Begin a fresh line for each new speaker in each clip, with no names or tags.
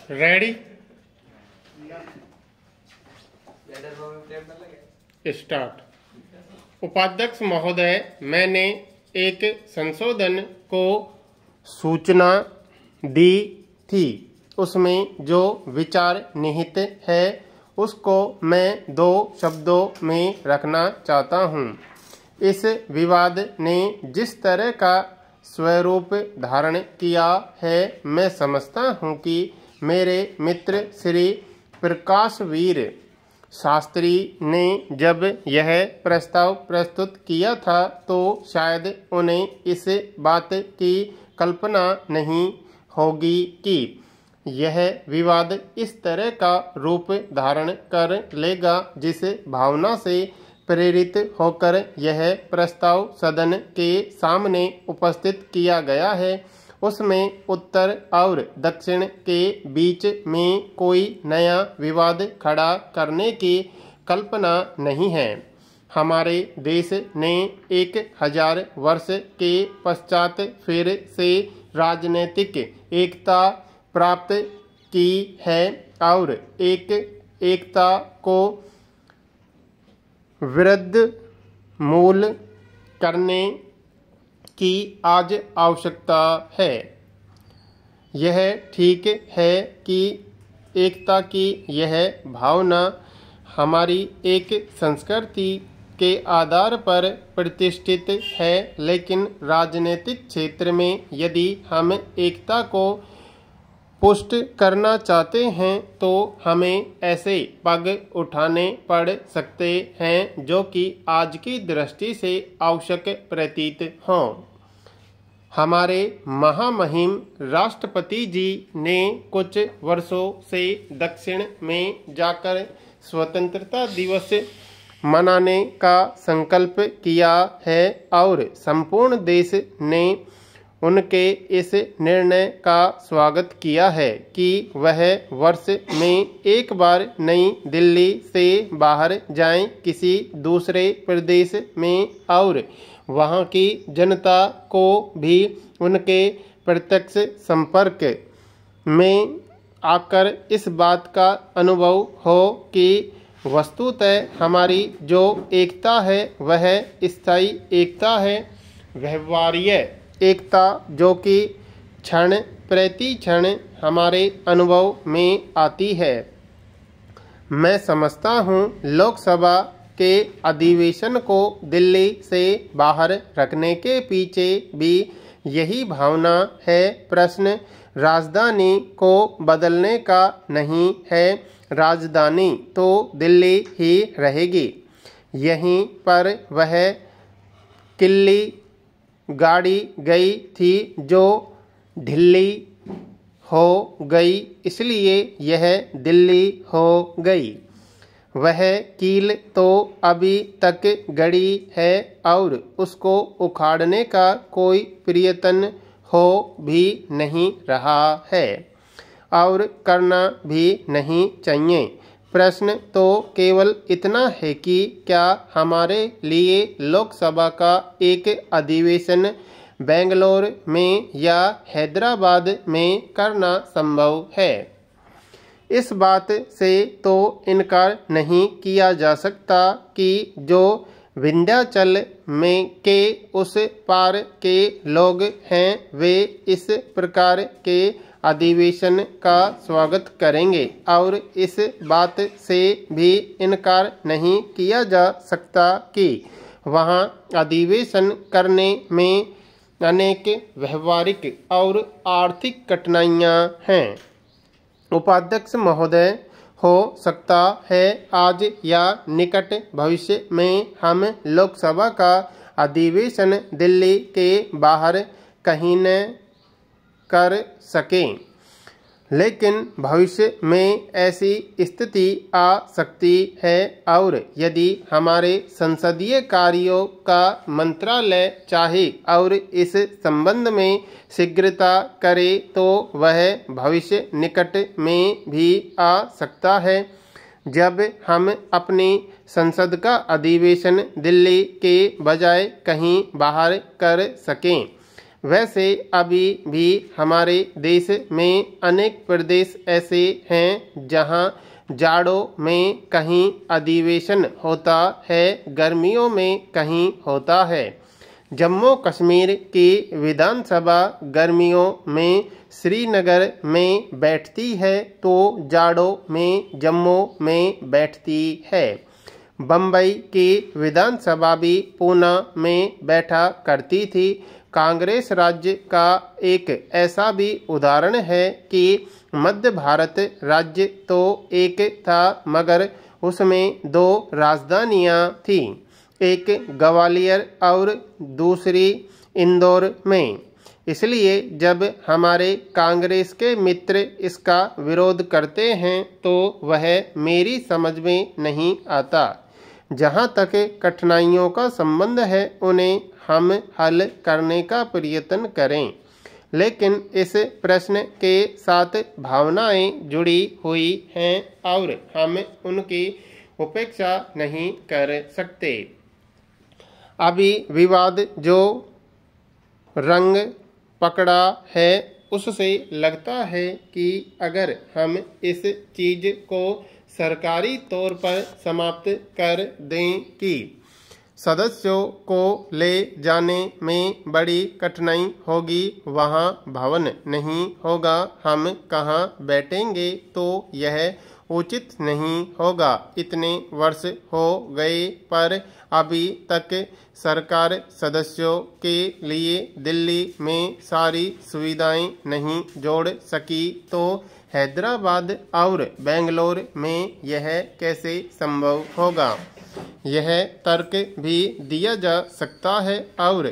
Ready start. उपाध्यक्ष महोदय, मैंने एक संशोधन को सूचना दी थी। उसमें जो विचार निहित है उसको मैं 2 शब्दों में रखना चाहता हूँ। इस विवाद ने जिस तरह का स्वरूप धारण किया है, मैं समझता हूँ कि मेरे मित्र श्री प्रकाशवीर शास्त्री ने जब यह प्रस्ताव प्रस्तुत किया था तो शायद उन्हें इस बात की कल्पना नहीं होगी कि यह विवाद इस तरह का रूप धारण कर लेगा। जिस भावना से प्रेरित होकर यह प्रस्ताव सदन के सामने उपस्थित किया गया है, उसमें उत्तर और दक्षिण के बीच में कोई नया विवाद खड़ा करने की कल्पना नहीं है। हमारे देश ने 1000 वर्ष के पश्चात फिर से राजनीतिक एकता प्राप्त की है और एकता को वृद्ध मूल करने की आज आवश्यकता है। यह ठीक है कि एकता की यह भावना हमारी एक संस्कृति के आधार पर प्रतिष्ठित है, लेकिन राजनीतिक क्षेत्र में यदि हम एकता को पुष्ट करना चाहते हैं तो हमें ऐसे पग उठाने पड़ सकते हैं जो कि आज की दृष्टि से आवश्यक प्रतीत हों। हमारे महामहिम राष्ट्रपति जी ने कुछ वर्षों से दक्षिण में जाकर स्वतंत्रता दिवस मनाने का संकल्प किया है और संपूर्ण देश ने उनके इस निर्णय का स्वागत किया है कि वह वर्ष में एक बार नई दिल्ली से बाहर जाएं, किसी दूसरे प्रदेश में, और वहां की जनता को भी उनके प्रत्यक्ष संपर्क में आकर इस बात का अनुभव हो कि वस्तुतः हमारी जो एकता है वह स्थायी एकता है, व्यवहार्य एकता जो कि क्षण प्रति क्षण हमारे अनुभव में आती है। मैं समझता हूँ लोकसभा के अधिवेशन को दिल्ली से बाहर रखने के पीछे भी यही भावना है। प्रश्न राजधानी को बदलने का नहीं है, राजधानी तो दिल्ली ही रहेगी। यहीं पर वह किल्ली गाड़ी गई थी जो ढिल्ली हो गई, इसलिए यह दिल्ली हो गई। वह कील तो अभी तक गड़ी है और उसको उखाड़ने का कोई प्रयत्न हो भी नहीं रहा है और करना भी नहीं चाहिए। प्रश्न तो केवल इतना है कि क्या हमारे लिए लोकसभा का एक अधिवेशन बेंगलोर में या हैदराबाद में करना संभव है। इस बात से तो इनकार नहीं किया जा सकता कि जो विंध्याचल में के उस पार के लोग हैं वे इस प्रकार के अधिवेशन का स्वागत करेंगे, और इस बात से भी इनकार नहीं किया जा सकता कि वहाँ अधिवेशन करने में अनेक व्यवहारिक और आर्थिक कठिनाइयाँ हैं। उपाध्यक्ष महोदय, हो सकता है आज या निकट भविष्य में हम लोकसभा का अधिवेशन दिल्ली के बाहर कहीं न कर सकें, लेकिन भविष्य में ऐसी स्थिति आ सकती है और यदि हमारे संसदीय कार्यों का मंत्रालय चाहे और इस संबंध में शीघ्रता करे तो वह भविष्य निकट में भी आ सकता है जब हम अपनी संसद का अधिवेशन दिल्ली के बजाय कहीं बाहर कर सकें। वैसे अभी भी हमारे देश में अनेक प्रदेश ऐसे हैं जहां जाड़ों में कहीं अधिवेशन होता है, गर्मियों में कहीं होता है। जम्मू कश्मीर की विधानसभा गर्मियों में श्रीनगर में बैठती है तो जाड़ों में जम्मू में बैठती है। बम्बई की विधानसभा भी पूना में बैठा करती थी। कांग्रेस राज्य का एक ऐसा भी उदाहरण है कि मध्य भारत राज्य तो एक था मगर उसमें दो राजधानियां थीं, एक ग्वालियर और दूसरी इंदौर में। इसलिए जब हमारे कांग्रेस के मित्र इसका विरोध करते हैं तो वह मेरी समझ में नहीं आता। जहाँ तक कठिनाइयों का संबंध है उन्हें हम हल करने का प्रयत्न करें, लेकिन इस प्रश्न के साथ भावनाएं जुड़ी हुई हैं और हम उनकी उपेक्षा नहीं कर सकते। अभी विवाद जो रंग पकड़ा है उससे लगता है कि अगर हम इस चीज़ को सरकारी तौर पर समाप्त कर दें कि सदस्यों को ले जाने में बड़ी कठिनाई होगी, वहाँ भवन नहीं होगा, हम कहाँ बैठेंगे, तो यह उचित नहीं होगा। इतने वर्ष हो गए पर अभी तक सरकार सदस्यों के लिए दिल्ली में सारी सुविधाएं नहीं जोड़ सकी, तो हैदराबाद और बेंगलोर में यह कैसे संभव होगा? यह तर्क भी दिया जा सकता है और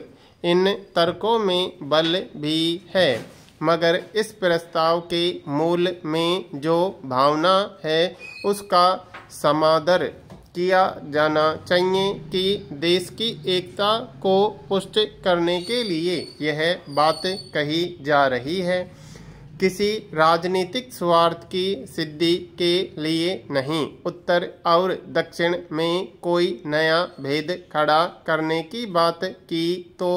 इन तर्कों में बल भी है, मगर इस प्रस्ताव के मूल में जो भावना है उसका समादर किया जाना चाहिए कि देश की एकता को पुष्ट करने के लिए यह बात कही जा रही है, किसी राजनीतिक स्वार्थ की सिद्धि के लिए नहीं। उत्तर और दक्षिण में कोई नया भेद खड़ा करने की बात की तो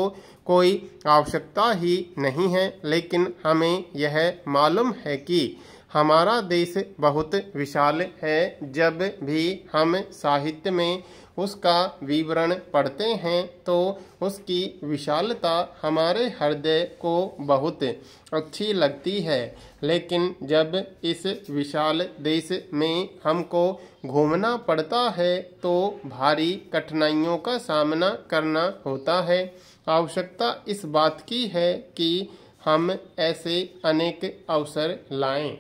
कोई आवश्यकता ही नहीं है, लेकिन हमें यह मालूम है कि हमारा देश बहुत विशाल है। जब भी हम साहित्य में उसका विवरण पढ़ते हैं तो उसकी विशालता हमारे हृदय को बहुत अच्छी लगती है, लेकिन जब इस विशाल देश में हमको घूमना पड़ता है तो भारी कठिनाइयों का सामना करना होता है। आवश्यकता इस बात की है कि हम ऐसे अनेक अवसर लाएं।